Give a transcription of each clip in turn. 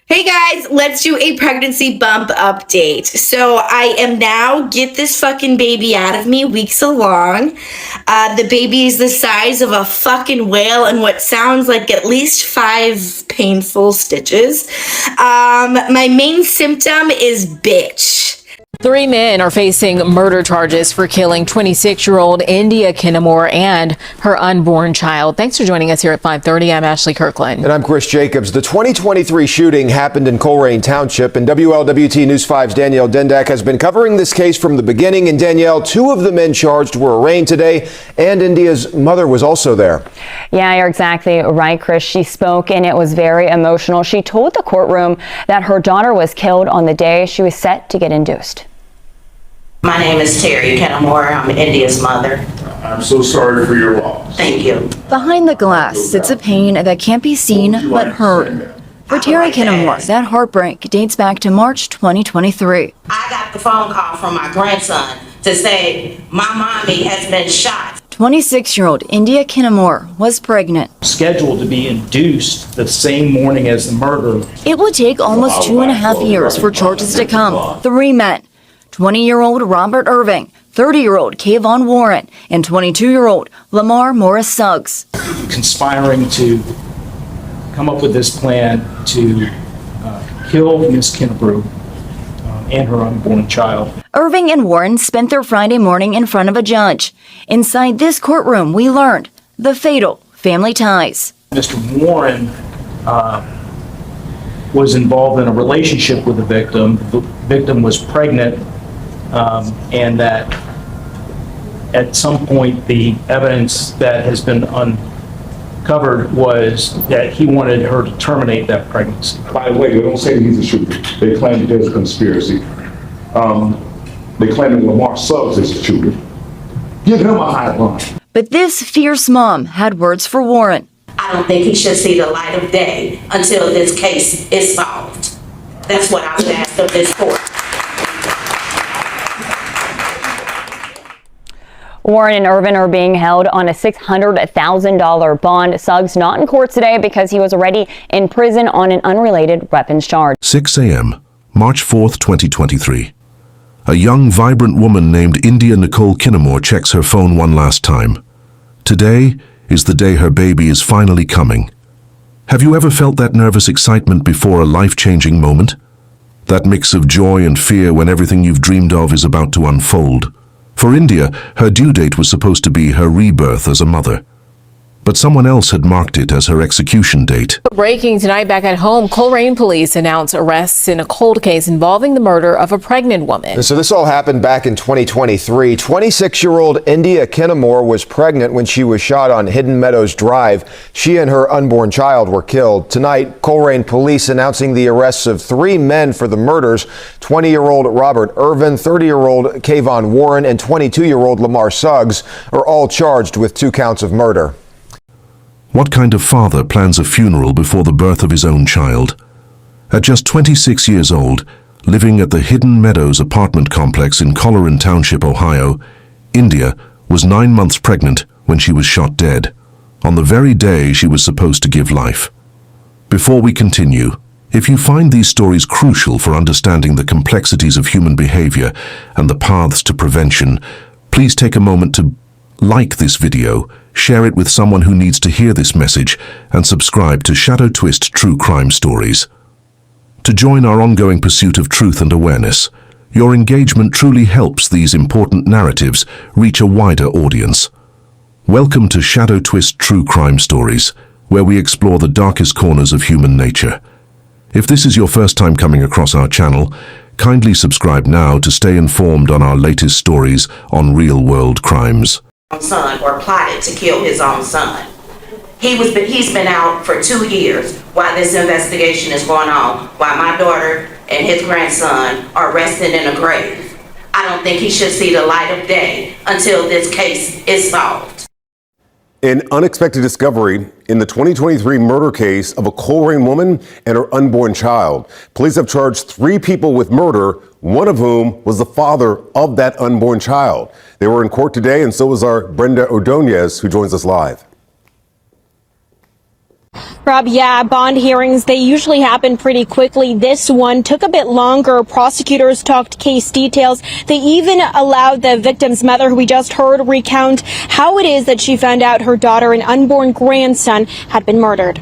Hey guys, let's do a pregnancy bump update. So I am now, get this fucking baby out of me, weeks along. The baby is the size of a fucking whale and what sounds like at least 5 painful stitches. My main symptom is bitch. 3 men are facing murder charges for killing 26-year-old India Kinamore and her unborn child. Thanks for joining us here at 5:30. I'm Ashley Kirkland. And I'm Chris Jacobs. The 2023 shooting happened in Coleraine Township, and WLWT News 5's Danielle Dendak has been covering this case from the beginning. And Danielle, 2 of the men charged were arraigned today, and India's mother was also there. Yeah, you're exactly right, Chris. She spoke, and it was very emotional. She told the courtroom that her daughter was killed on the day she was set to get induced. My name is Terry Kinamore. I'm India's mother. I'm so sorry for your loss. Thank you. Behind the glass sits a pain that can't be seen but heard. For Terry Kinamore, that heartbreak dates back to March 2023. I got the phone call from my grandson to say my mommy has been shot. 26-year-old India Kinamore was pregnant. Scheduled to be induced the same morning as the murder. It would take almost 2.5 years for charges to come. 3 men. 20-year-old Robert Irving, 30-year-old Kayvon Warren, and 22-year-old Lamar Morris Suggs. Conspiring to come up with this plan to kill Miss Kinamore and her unborn child. Irving and Warren spent their Friday morning in front of a judge. Inside this courtroom, we learned the fatal family ties. Mr. Warren was involved in a relationship with the victim. The victim was pregnant, and that at some point the evidence that has been uncovered was that he wanted her to terminate that pregnancy. By the way, they don't say that he's a shooter. They claim that there's a conspiracy. They claim that Lamar Suggs is a shooter. Give him a hotline. But this fierce mom had words for Warren. I don't think he should see the light of day until this case is solved. That's what I would ask of this court. Warren and Irvin are being held on a $600,000 bond. Suggs not in court today because he was already in prison on an unrelated weapons charge. 6 a.m., March 4th, 2023. A young, vibrant woman named India Nicole Kinamore checks her phone one last time. Today is the day her baby is finally coming. Have you ever felt that nervous excitement before a life-changing moment? That mix of joy and fear when everything you've dreamed of is about to unfold. For India, her due date was supposed to be her rebirth as a mother. But someone else had marked it as her execution date. Breaking tonight back at home, Coleraine police announce arrests in a cold case involving the murder of a pregnant woman. So this all happened back in 2023. 26-year-old India Kinamore was pregnant when she was shot on Hidden Meadows Drive. She and her unborn child were killed. Tonight, Coleraine police announcing the arrests of 3 men for the murders. 20-year-old Robert Irvin, 30-year-old Kayvon Warren, and 22-year-old Lamar Suggs are all charged with 2 counts of murder. What kind of father plans a funeral before the birth of his own child? At just 26 years old, living at the Hidden Meadows apartment complex in Coleraine Township, Ohio, India was 9 months pregnant when she was shot dead, on the very day she was supposed to give life. Before we continue, if you find these stories crucial for understanding the complexities of human behavior and the paths to prevention, please take a moment to like this video, share it with someone who needs to hear this message, and subscribe to Shadow Twist True Crime Stories. To join our ongoing pursuit of truth and awareness, your engagement truly helps these important narratives reach a wider audience. Welcome to Shadow Twist True Crime Stories, where we explore the darkest corners of human nature. If this is your first time coming across our channel, kindly subscribe now to stay informed on our latest stories on real-world crimes. Son or plotted to kill his own son. He's been out for 2 years while this investigation is going on, while my daughter and his grandson are resting in a grave. I don't think he should see the light of day until this case is solved. An unexpected discovery in the 2023 murder case of a Coleraine woman and her unborn child. Police have charged 3 people with murder, one of whom was the father of that unborn child. They were in court today, and so was our Brenda Ordonez, who joins us live. Rob, yeah, bond hearings, they usually happen pretty quickly. This one took a bit longer. Prosecutors talked case details. They even allowed the victim's mother, who we just heard, recount how it is that she found out her daughter and unborn grandson had been murdered.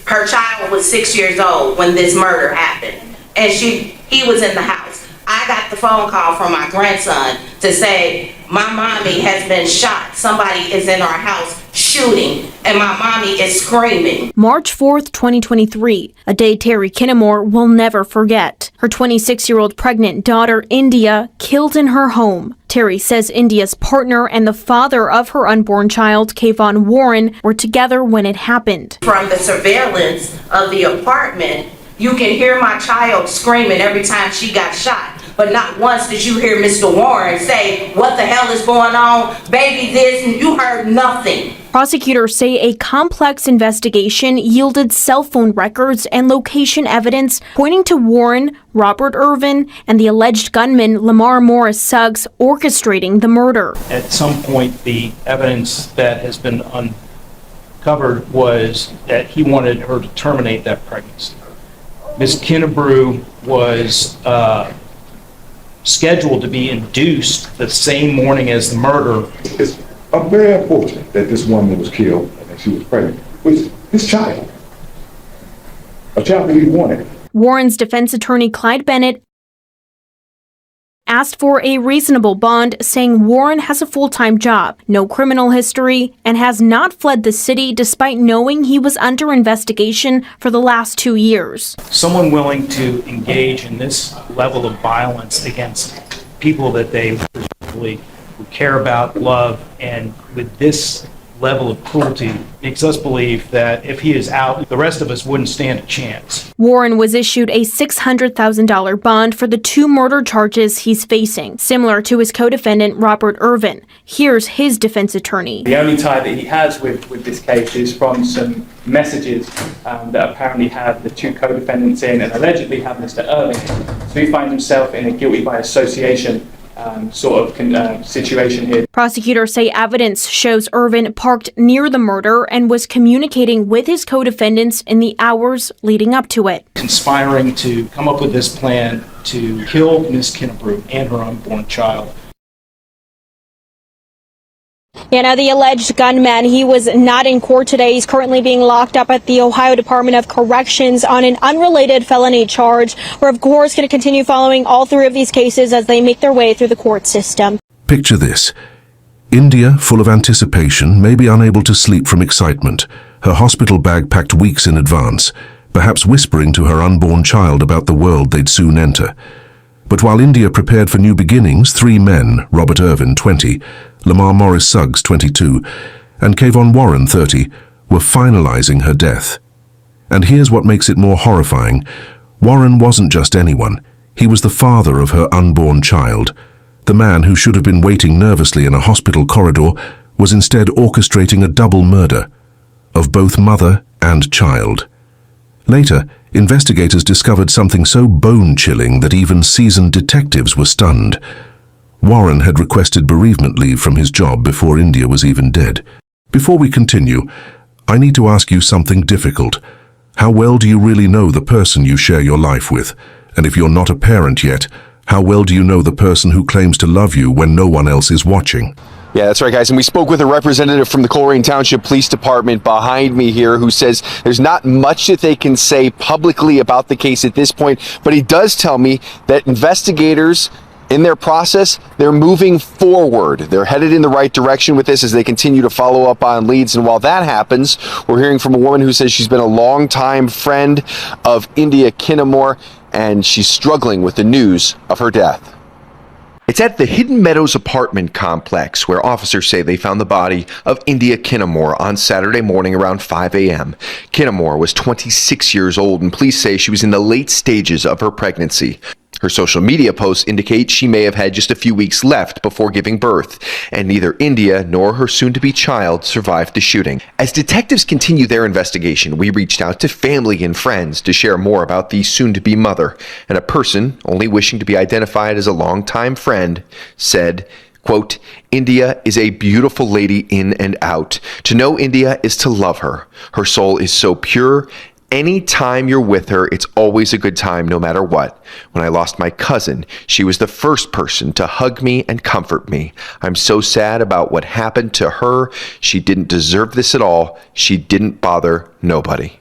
Her child was 6 years old when this murder happened, and he was in the house. I got the phone call from my grandson to say, my mommy has been shot. Somebody is in our house shooting, and my mommy is screaming. March 4th, 2023, a day Terry Kinamore will never forget. Her 26-year-old pregnant daughter, India, killed in her home. Terry says India's partner and the father of her unborn child, Kayvon Warren, were together when it happened. From the surveillance of the apartment, you can hear my child screaming every time she got shot. But not once did you hear Mr. Warren say, what the hell is going on? Baby this, and you heard nothing. Prosecutors say a complex investigation yielded cell phone records and location evidence pointing to Warren, Robert Irvin, and the alleged gunman Lamar Morris Suggs orchestrating the murder. At some point, the evidence that has been uncovered was that he wanted her to terminate that pregnancy. Ms. Kinamore was scheduled to be induced the same morning as the murder. It's very unfortunate that this woman was killed and that she was pregnant with his child, a child that he wanted. Warren's defense attorney Clyde Bennett asked for a reasonable bond, saying Warren has a full-time job, no criminal history, and has not fled the city despite knowing he was under investigation for the last 2 years. Someone willing to engage in this level of violence against people that they presumably care about, love, and with this level of cruelty makes us believe that if he is out, the rest of us wouldn't stand a chance. Warren was issued a $600,000 bond for the 2 murder charges he's facing, similar to his co-defendant Robert Irvin. Here's his defense attorney. The only tie that he has with this case is from some messages that apparently have the 2 co-defendants in and allegedly have Mr. Irvin. So he finds himself in a guilty by association situation here. Prosecutors say evidence shows Irvin parked near the murder and was communicating with his co-defendants in the hours leading up to it. Conspiring to come up with this plan to kill Ms. Kinamore and her unborn child. Yeah, now the alleged gunman, he was not in court today. He's currently being locked up at the Ohio Department of Corrections on an unrelated felony charge. We're, of course, going to continue following all 3 of these cases as they make their way through the court system. Picture this. India, full of anticipation, may be unable to sleep from excitement, her hospital bag packed weeks in advance, perhaps whispering to her unborn child about the world they'd soon enter. But while India prepared for new beginnings, 3 men, Robert Irvin, 20, Lamar Morris Suggs, 22, and Kayvon Warren, 30, were finalizing her death. And here's what makes it more horrifying. Warren wasn't just anyone. He was the father of her unborn child. The man who should have been waiting nervously in a hospital corridor was instead orchestrating a double murder of both mother and child. Later, investigators discovered something so bone-chilling that even seasoned detectives were stunned. Warren had requested bereavement leave from his job before India was even dead. Before we continue, I need to ask you something difficult. How well do you really know the person you share your life with? And if you're not a parent yet, how well do you know the person who claims to love you when no one else is watching? Yeah, that's right, guys. And we spoke with a representative from the Coleraine Township Police Department behind me here who says there's not much that they can say publicly about the case at this point, but he does tell me that investigators in their process, they're moving forward. They're headed in the right direction with this as they continue to follow up on leads. And while that happens, we're hearing from a woman who says she's been a longtime friend of India Kinamore, and she's struggling with the news of her death. It's at the Hidden Meadows apartment complex where officers say they found the body of India Kinamore on Saturday morning around 5 a.m. Kinamore was 26 years old, and police say she was in the late stages of her pregnancy. Her social media posts indicate she may have had just a few weeks left before giving birth, and neither India nor her soon-to-be child survived the shooting. As detectives continue their investigation, we reached out to family and friends to share more about the soon-to-be mother, and a person, only wishing to be identified as a longtime friend, said, Quote, India is a beautiful lady in and out. To know India is to love her. Her soul is so pure. Any time you're with her, it's always a good time, no matter what. When I lost my cousin, she was the first person to hug me and comfort me. I'm so sad about what happened to her. She didn't deserve this at all. She didn't bother nobody.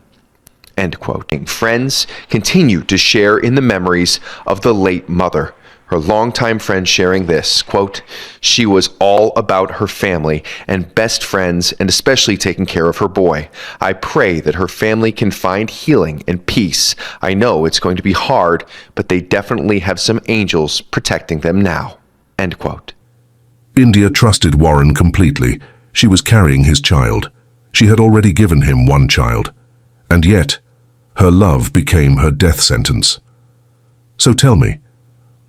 End quote. Friends continue to share in the memories of the late mother. Her longtime friend sharing this, quote, she was all about her family and best friends and especially taking care of her boy. I pray that her family can find healing and peace. I know it's going to be hard, but they definitely have some angels protecting them now. End quote. India trusted Warren completely. She was carrying his child. She had already given him one child. And yet, her love became her death sentence. So tell me,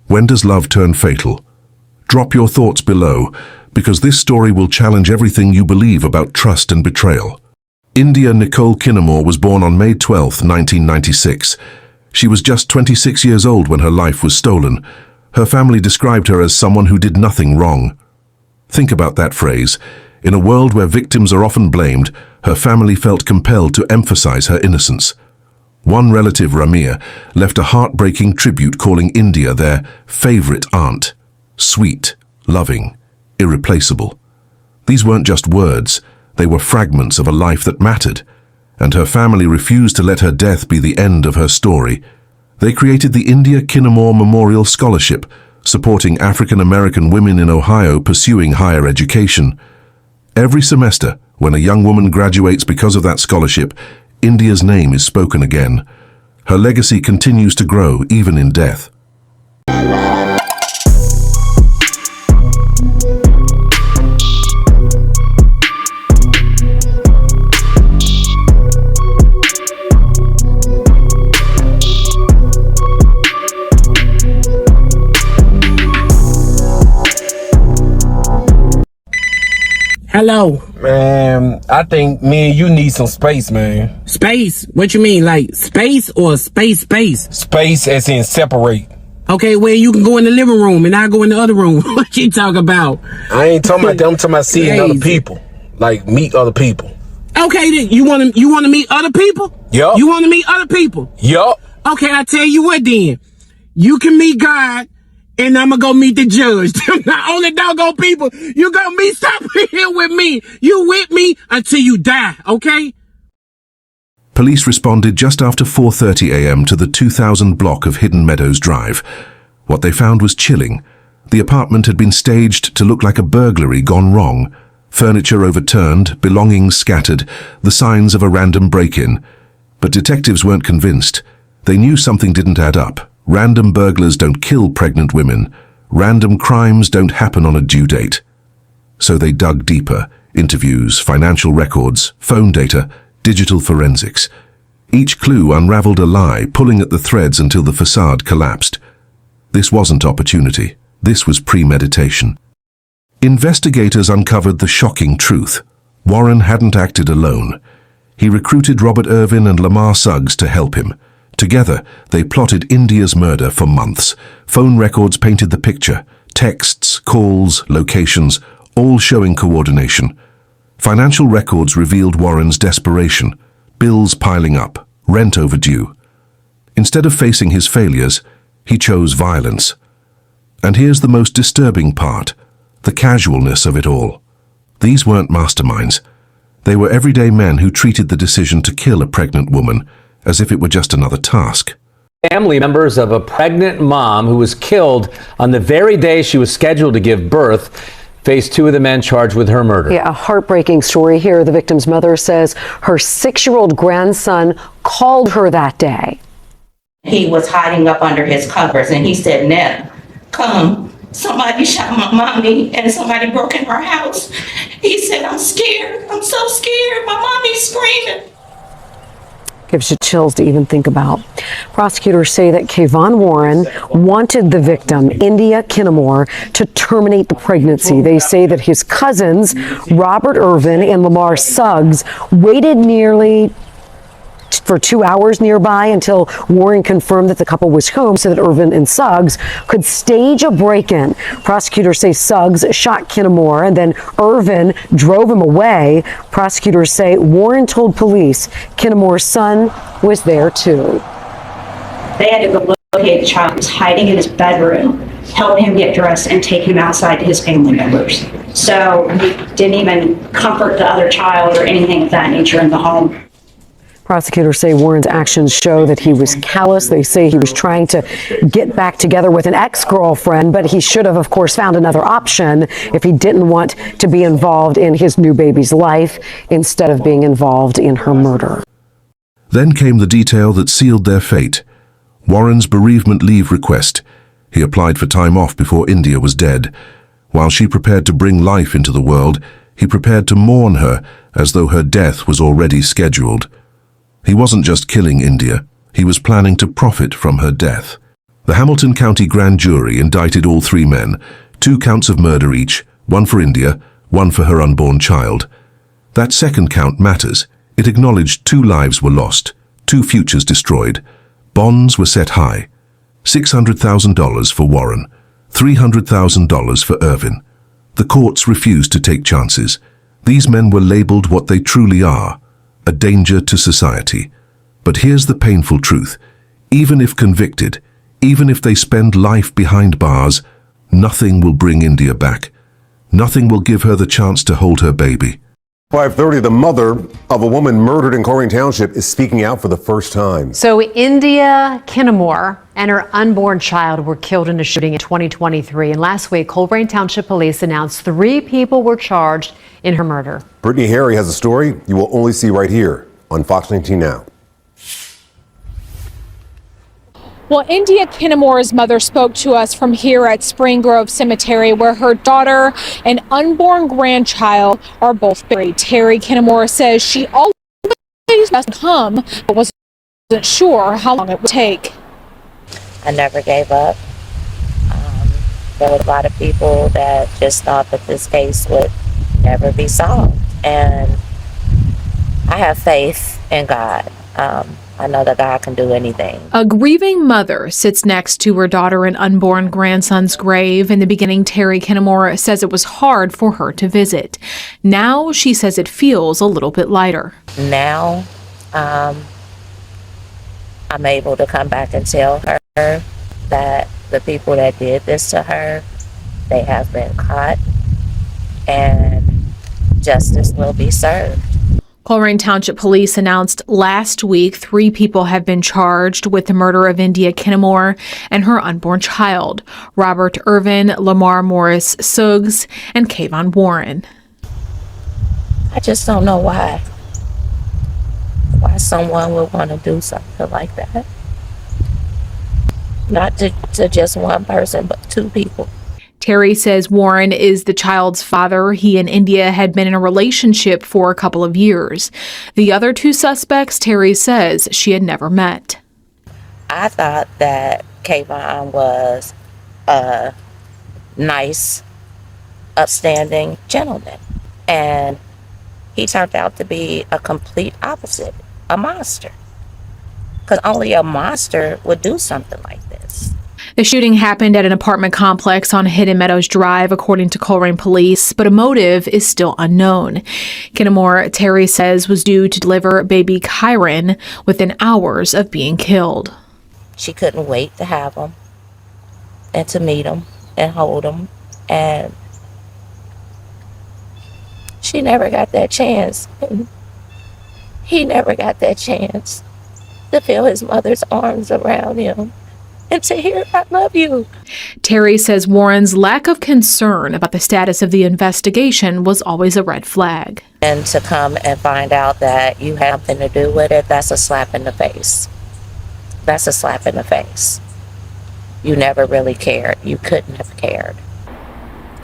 when does love turn fatal? Drop your thoughts below, because this story will challenge everything you believe about trust and betrayal. India Nicole Kinamore was born on May 12, 1996. She was just 26 years old when her life was stolen. Her family described her as someone who did nothing wrong. Think about that phrase. In a world where victims are often blamed, her family felt compelled to emphasize her innocence. One relative, Ramir, left a heartbreaking tribute calling India their favorite aunt. Sweet, loving, irreplaceable. These weren't just words, they were fragments of a life that mattered, and her family refused to let her death be the end of her story. They created the India Kinamore Memorial Scholarship, supporting African-American women in Ohio pursuing higher education. Every semester, when a young woman graduates because of that scholarship, India's name is spoken again. Her legacy continues to grow even in death. Hello. Man, I think me and you need some space, man. Space? What you mean, like space or space? Space as in separate. Okay, well, you can go in the living room and I go in the other room. What you talking about? I ain't talking about that. I'm talking about seeing other people. Like, meet other people. Okay, then, you want to meet other people? Yup. You want to meet other people? Yup. Okay, I tell you what then. You can meet God, and I'm gonna go meet the judge. Them not only doggone people. You gonna meet, stop here with me. You with me until you die, okay? Police responded just after 4:30 a.m. to the 2000 block of Hidden Meadows Drive. What they found was chilling. The apartment had been staged to look like a burglary gone wrong. Furniture overturned, belongings scattered, the signs of a random break-in. But detectives weren't convinced. They knew something didn't add up. Random burglars don't kill pregnant women. Random crimes don't happen on a due date. So they dug deeper. Interviews, financial records, phone data, digital forensics. Each clue unraveled a lie, pulling at the threads until the facade collapsed. This wasn't opportunity. This was premeditation. Investigators uncovered the shocking truth. Warren hadn't acted alone. He recruited Robert Irvin and Lamar Suggs to help him. Together, they plotted India's murder for months. Phone records painted the picture. Texts, calls, locations, all showing coordination. Financial records revealed Warren's desperation. Bills piling up, rent overdue. Instead of facing his failures, he chose violence. And here's the most disturbing part, the casualness of it all. These weren't masterminds. They were everyday men who treated the decision to kill a pregnant woman as if it were just another task. Family members of a pregnant mom who was killed on the very day she was scheduled to give birth face two of the men charged with her murder. Yeah, a heartbreaking story here. The victim's mother says her 6-year-old grandson called her that day. He was hiding up under his covers and he said, Ned, come. Somebody shot my mommy and somebody broke in our house. He said, I'm scared. I'm so scared. My mommy's screaming. Gives you chills to even think about. Prosecutors say that Kayvon Warren wanted the victim, India Kinamore, to terminate the pregnancy. They say that his cousins, Robert Irvin and Lamar Suggs, waited nearly for 2 hours nearby until Warren confirmed that the couple was home so that Irvin and Suggs could stage a break-in. Prosecutors say Suggs shot Kinamore and then Irvin drove him away. Prosecutors say Warren told police Kinamore's son was there too. They had to go locate the child who was hiding in his bedroom, help him get dressed, and take him outside to his family members. So he didn't even comfort the other child or anything of that nature in the home. Prosecutors say Warren's actions show that he was callous. They say he was trying to get back together with an ex-girlfriend, but he should have, of course, found another option if he didn't want to be involved in his new baby's life instead of being involved in her murder. Then came the detail that sealed their fate. Warren's bereavement leave request. He applied for time off before India was dead. While she prepared to bring life into the world, he prepared to mourn her as though her death was already scheduled. He wasn't just killing India, he was planning to profit from her death. The Hamilton County grand jury indicted all 3 men, 2 counts of murder each, 1 for India, 1 for her unborn child. That second count matters. It acknowledged 2 lives were lost, 2 futures destroyed. Bonds were set high. $600,000 for Warren, $300,000 for Irvin. The courts refused to take chances. These men were labeled what they truly are, a danger to society. But here's the painful truth. Even if convicted, even if they spend life behind bars, nothing will bring India back. Nothing will give her the chance to hold her baby. 5:30, the mother of a woman murdered in Colerain Township is speaking out for the first time. So India Kinamore and her unborn child were killed in a shooting in 2023. And last week, Colerain Township police announced 3 people were charged in her murder. Brittany Harry has a story you will only see right here on Fox 19 Now. Well, India Kinamore's mother spoke to us from here at Spring Grove Cemetery, where her daughter and unborn grandchild are both buried. Terry Kinamore says she always must come, but wasn't sure how long it would take. I never gave up. There were a lot of people that just thought that this case would never be solved. And I have faith in God. I know that God can do anything. A grieving mother sits next to her daughter and unborn grandson's grave. In the beginning, Terry Kinamore says it was hard for her to visit. Now she says it feels a little bit lighter. Now, I'm able to come back and tell her that the people that did this to her, they have been caught and justice will be served. Colerain Township Police announced last week 3 people have been charged with the murder of India Kinamore and her unborn child, Robert Irvin, Lamar Morris Suggs, and Kayvon Warren. I just don't know why someone would want to do something like that. Not to just one person, but 2 people. Terry says Warren is the child's father. He and India had been in a relationship for a couple of years. The other 2 suspects, Terry says she had never met. I thought that Kayvon was a nice, upstanding gentleman. And he turned out to be a complete opposite, a monster. Because only a monster would do something like this. The shooting happened at an apartment complex on Hidden Meadows Drive, according to Colerain police, but a motive is still unknown. Kinamore, Terry says, was due to deliver baby Kyron within hours of being killed. She couldn't wait to have him and to meet him and hold him, and she never got that chance. And he never got that chance to feel his mother's arms around him and to hear, "I love you." Terry says Warren's lack of concern about the status of the investigation was always a red flag. And to come and find out that you have nothing to do with it, that's a slap in the face. That's a slap in the face. You never really cared. You couldn't have cared.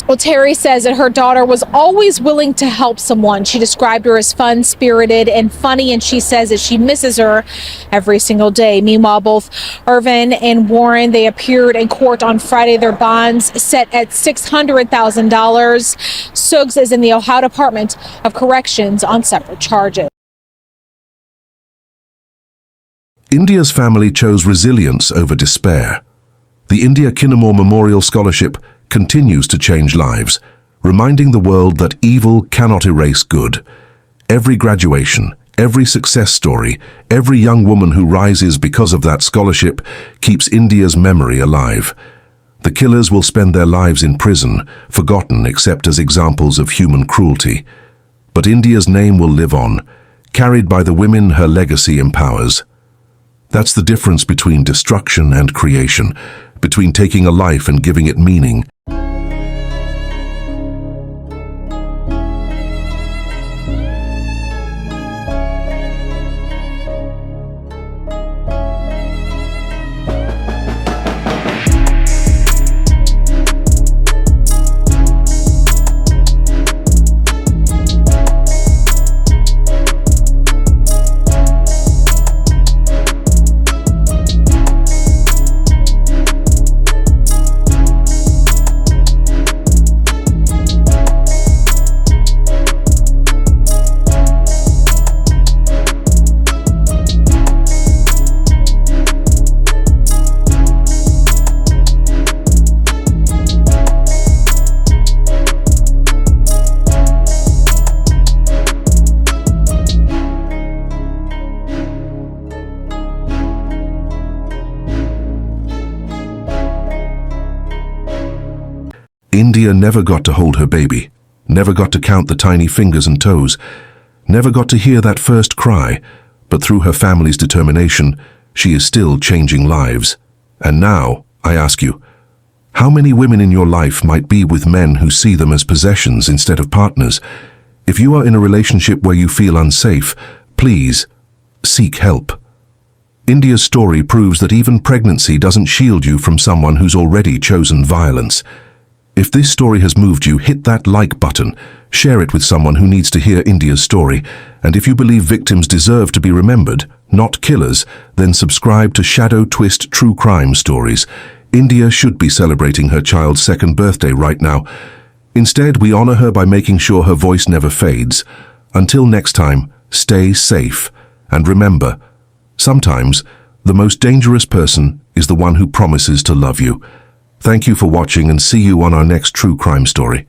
Well, Terry says that her daughter was always willing to help someone. She described her as fun-spirited and funny, and she says that she misses her every single day. Meanwhile, both Irvin and Warren, they appeared in court on Friday. Their bonds set at $600,000. Suggs is in the Ohio Department of Corrections on separate charges. India's family chose resilience over despair. The India Kinamore Memorial Scholarship continues to change lives, reminding the world that evil cannot erase good. Every graduation, every success story, every young woman who rises because of that scholarship keeps India's memory alive. The killers will spend their lives in prison, forgotten except as examples of human cruelty. But India's name will live on, carried by the women her legacy empowers. That's the difference between destruction and creation, between taking a life and giving it meaning. India never got to hold her baby, never got to count the tiny fingers and toes, never got to hear that first cry, but through her family's determination, she is still changing lives. And now, I ask you, how many women in your life might be with men who see them as possessions instead of partners? If you are in a relationship where you feel unsafe, please, seek help. India's story proves that even pregnancy doesn't shield you from someone who's already chosen violence. If this story has moved you, hit that like button, share it with someone who needs to hear India's story, and if you believe victims deserve to be remembered, not killers, then subscribe to Shadow Twist True Crime Stories. India should be celebrating her child's second birthday right now. Instead, we honor her by making sure her voice never fades. Until next time, stay safe, and remember, sometimes the most dangerous person is the one who promises to love you. Thank you for watching and see you on our next true crime story.